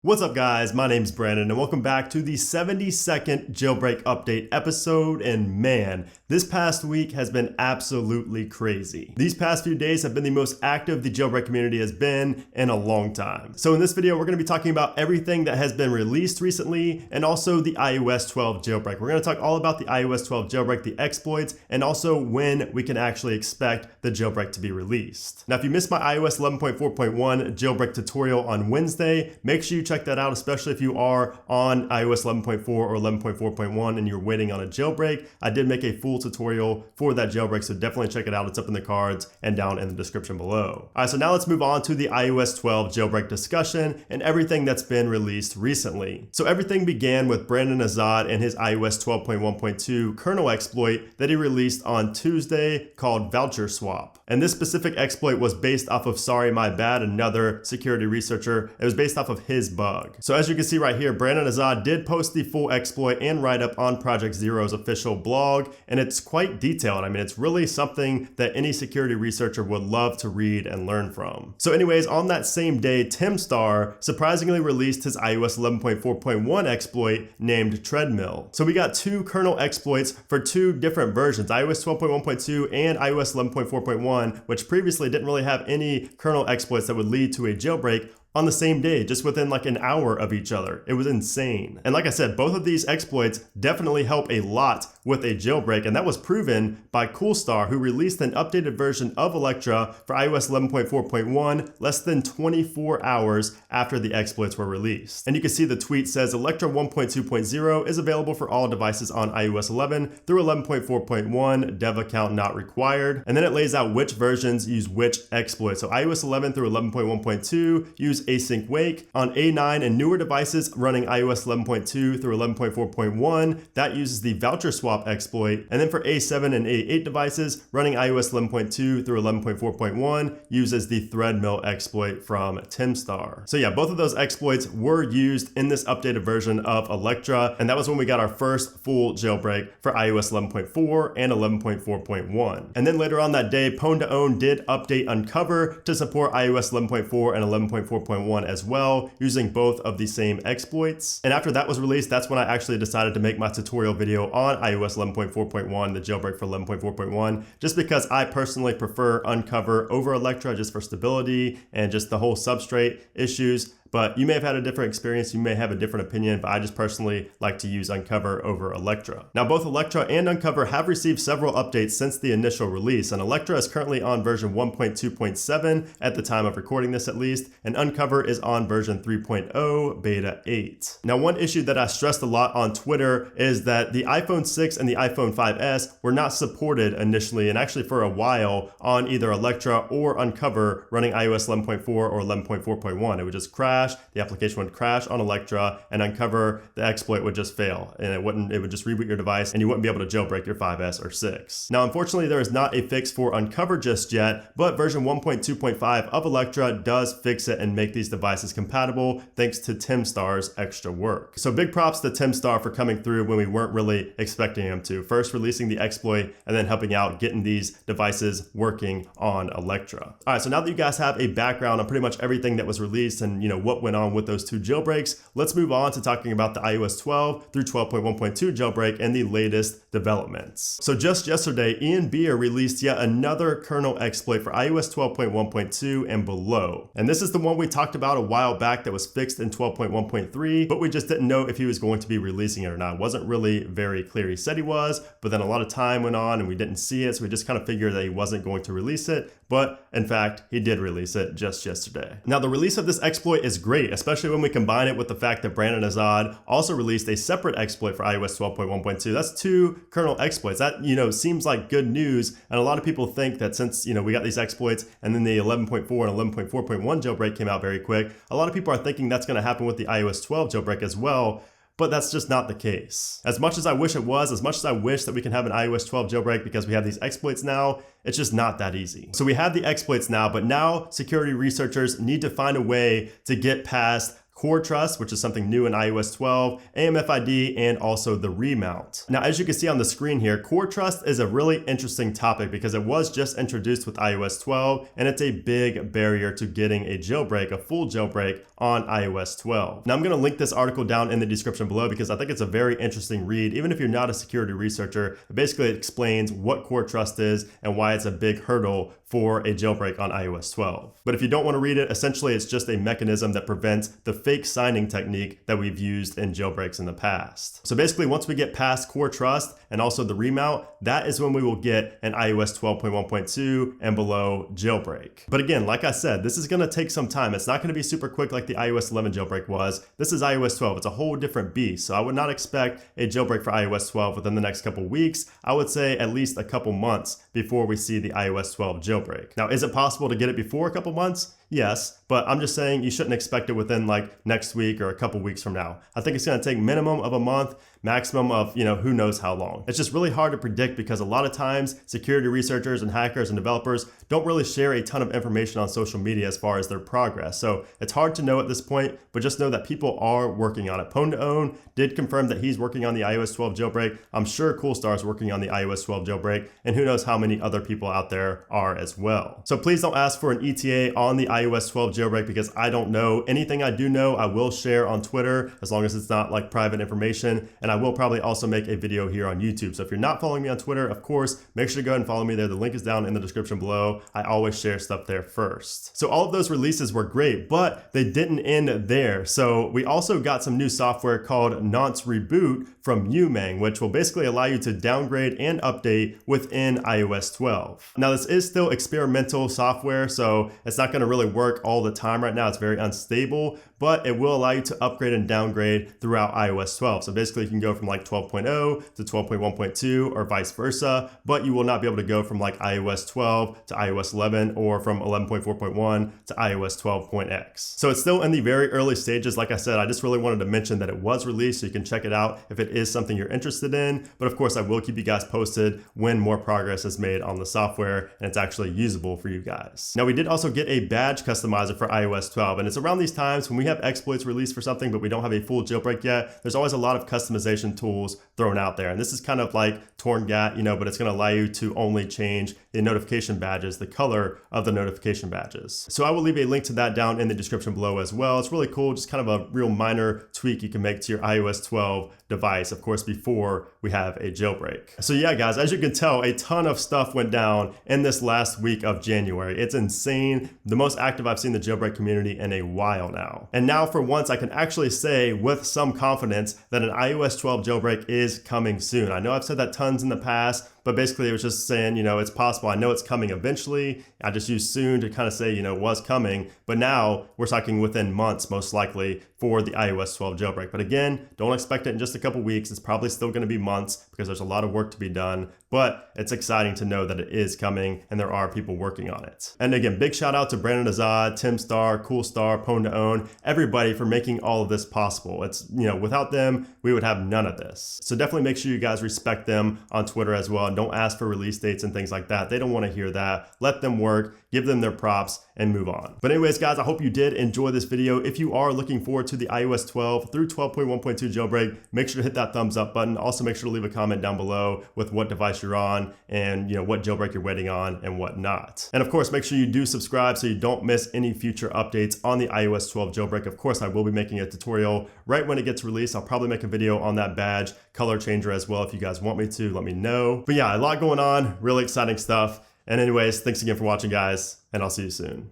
What's up guys, my name's Brandon and welcome back to the 72nd Jailbreak Update episode, and man, this past week has been absolutely crazy. These past few days have been the most active the Jailbreak community has been in a long time. So in this video, we're going to be talking about everything that has been released recently and also the iOS 12 jailbreak. We're going to talk all about the iOS 12 jailbreak, the exploits, and also when we can actually expect the jailbreak to be released. Now, if you missed my iOS 11.4.1 jailbreak tutorial on Wednesday, make sure you check that out, especially if you are on iOS 11.4 or 11.4.1 and you're waiting on a jailbreak. I did make a full tutorial for that jailbreak, so definitely check it out. It's up in the cards and down in the description below. All right, so now let's move on to the iOS 12 jailbreak discussion and everything that's been released recently. So everything began with Brandon Azad and his iOS 12.1.2 kernel exploit that he released on Tuesday called Voucher Swap. And this specific exploit was based off of Sorry My Bad, another security researcher. It was based off of his bug. So as you can see right here, Brandon Azad did post the full exploit and write-up on Project Zero's official blog, and it's quite detailed. I mean, it's really something that any security researcher would love to read and learn from. So anyways, on that same day, Timstar surprisingly released his iOS 11.4.1 exploit named Treadmill. So we got two kernel exploits for two different versions, iOS 12.1.2 and iOS 11.4.1, which previously didn't really have any kernel exploits that would lead to a jailbreak on the same day, just within like an hour of each other. It was insane. And like I said, both of these exploits definitely help a lot with a jailbreak, and that was proven by Coolstar, who released an updated version of Electra for iOS 11.4.1 less than 24 hours after the exploits were released. And you can see the tweet says Electra 1.2.0 is available for all devices on iOS 11 through 11.4.1, dev account not required. And then it lays out which versions use which exploit. So iOS 11 through 11.1.2 use async wake. On A9 and newer devices running iOS 11.2 through 11.4.1, that uses the voucher swap exploit. And then for A7 and A8 devices running iOS 11.2 through 11.4.1 uses the Threadmill exploit from Timstar. So yeah, both of those exploits were used in this updated version of Electra, and that was when we got our first full jailbreak for iOS 11.4 and 11.4.1. And then later on that day, Pwn2Own did update Uncover to support iOS 11.4 and 11.4.1 as well, using both of the same exploits. And after that was released, that's when I actually decided to make my tutorial video on iOS 11.4.1, the jailbreak for 11.4.1, just because I personally prefer Uncover over Electra just for stability and just the whole substrate issues. But you may have had a different experience, you may have a different opinion, but I just personally like to use Uncover over Electra. Now, both Electra and Uncover have received several updates since the initial release, and Electra is currently on version 1.2.7 at the time of recording this at least, and Uncover is on version 3.0 beta 8. Now, one issue that I stressed a lot on Twitter is that the iPhone 6 and the iPhone 5S were not supported initially, and actually for a while, on either Electra or Uncover running iOS 11.4 or 11.4.1. It would just crash. The application would crash on Electra, and Uncover, the exploit would just fail, and it would just reboot your device and you wouldn't be able to jailbreak your 5S or 6. Now, unfortunately, there is not a fix for Uncover just yet, but version 1.2.5 of Electra does fix it and make these devices compatible thanks to Timstar's extra work. So big props to Timstar for coming through when we weren't really expecting him to. First releasing the exploit and then helping out getting these devices working on Electra. All right, so now that you guys have a background on pretty much everything that was released and what went on with those two jailbreaks, let's move on to talking about the iOS 12 through 12.1.2 jailbreak and the latest developments. So just yesterday, Ian Beer released yet another kernel exploit for iOS 12.1.2 and below. And this is the one we talked about a while back that was fixed in 12.1.3, but we just didn't know if he was going to be releasing it or not. It wasn't really very clear. He said he was, but then a lot of time went on and we didn't see it, so we just kind of figured that he wasn't going to release it. But in fact, he did release it just yesterday. Now, the release of this exploit is great, especially when we combine it with the fact that Brandon Azad also released a separate exploit for iOS 12.1.2. That's two kernel exploits. That, seems like good news. And a lot of people think that since, we got these exploits and then the 11.4 and 11.4.1 jailbreak came out very quick, a lot of people are thinking that's going to happen with the iOS 12 jailbreak as well. But that's just not the case. As much as I wish it was, as much as I wish that we can have an iOS 12 jailbreak because we have these exploits now, it's just not that easy. So we have the exploits now, but now security researchers need to find a way to get past core trust, which is something new in iOS 12, AMFID, and also the remount. Now, as you can see on the screen here, core trust is a really interesting topic because it was just introduced with iOS 12, and it's a big barrier to getting a jailbreak, a full jailbreak on iOS 12. Now, I'm going to link this article down in the description below because I think it's a very interesting read. Even if you're not a security researcher, it basically explains what core trust is and why it's a big hurdle for a jailbreak on iOS 12. But if you don't want to read it, essentially it's just a mechanism that prevents the fake signing technique that we've used in jailbreaks in the past. So basically, once we get past core trust and also the remount, that is when we will get an iOS 12.1.2 and below jailbreak. But again, like I said, this is going to take some time. It's not going to be super quick like the iOS 11 jailbreak was. This is iOS 12. It's a whole different beast. So I would not expect a jailbreak for iOS 12 within the next couple weeks. I would say at least a couple months before we see the iOS 12 jailbreak. Now, is it possible to get it before a couple months? Yes, but I'm just saying you shouldn't expect it within like next week or a couple weeks from now. I think it's going to take minimum of a month, maximum of, who knows how long. It's just really hard to predict because a lot of times security researchers and hackers and developers don't really share a ton of information on social media as far as their progress. So it's hard to know at this point, but just know that people are working on it. Pwn to Own did confirm that he's working on the iOS 12 jailbreak. I'm sure Coolstar is working on the iOS 12 jailbreak, and who knows how many other people out there are as well. So please don't ask for an ETA on the iOS 12 jailbreak because I don't know. Anything I do know, I will share on Twitter as long as it's not like private information. And I will probably also make a video here on YouTube. So if you're not following me on Twitter, of course, make sure to go ahead and follow me there. The link is down in the description below. I always share stuff there first. So all of those releases were great, but they didn't end there. So we also got some new software called Nonce Reboot from Umang, which will basically allow you to downgrade and update within iOS 12. Now, this is still experimental software, so it's not going to really work all the time right now. It's very unstable, but it will allow you to upgrade and downgrade throughout iOS 12. So basically you can go from like 12.0 to 12.1.2 or vice versa, but you will not be able to go from like iOS 12 to iOS 11 or from 11.4.1 to iOS 12.x. So it's still in the very early stages. Like I said, I just really wanted to mention that it was released so you can check it out if it is something you're interested in. But of course, I will keep you guys posted when more progress is made on the software and it's actually usable for you guys. Now, we did also get a badge customizer for iOS 12, and it's around these times when we have exploits released for something, but we don't have a full jailbreak yet. There's always a lot of customization tools thrown out there. And this is kind of like TornGat, but it's going to allow you to only change the notification badges, the color of the notification badges. So I will leave a link to that down in the description below as well. It's really cool, just kind of a real minor tweak you can make to your iOS 12 device, of course, before we have a jailbreak. So yeah, guys, as you can tell, a ton of stuff went down in this last week of January. It's insane. The most active I've seen the jailbreak community in a while now. And now for once, I can actually say with some confidence that an iOS 12 jailbreak is coming soon. I know I've said that tons in the past, but basically it was just saying, it's possible. I know it's coming eventually. I just used soon to kind of say, was coming. But now we're talking within months, most likely, for the iOS 12 jailbreak. But again, don't expect it in just a couple weeks. It's probably still going to be months because there's a lot of work to be done. But it's exciting to know that it is coming and there are people working on it. And again, big shout out to Brandon Azad, Tim Starr, Coolstar, Pwn to Own, everybody for making all of this possible. It's, without them, we would have none of this. So definitely make sure you guys respect them on Twitter as well. And don't ask for release dates and things like that. They don't want to hear that. Let them work, give them their props, and move on. But anyways, guys, I hope you did enjoy this video. If you are looking forward to the iOS 12 through 12.1.2 jailbreak, make sure to hit that thumbs up button. Also, make sure to leave a comment down below with what device you're on and what jailbreak you're waiting on and what not. And of course, make sure you do subscribe so you don't miss any future updates on the iOS 12 jailbreak. Of course, I will be making a tutorial right when it gets released. I'll probably make a video on that badge color changer as well. If you guys want me to, let me know. But yeah, a lot going on, really exciting stuff. And anyways, thanks again for watching, guys, and I'll see you soon.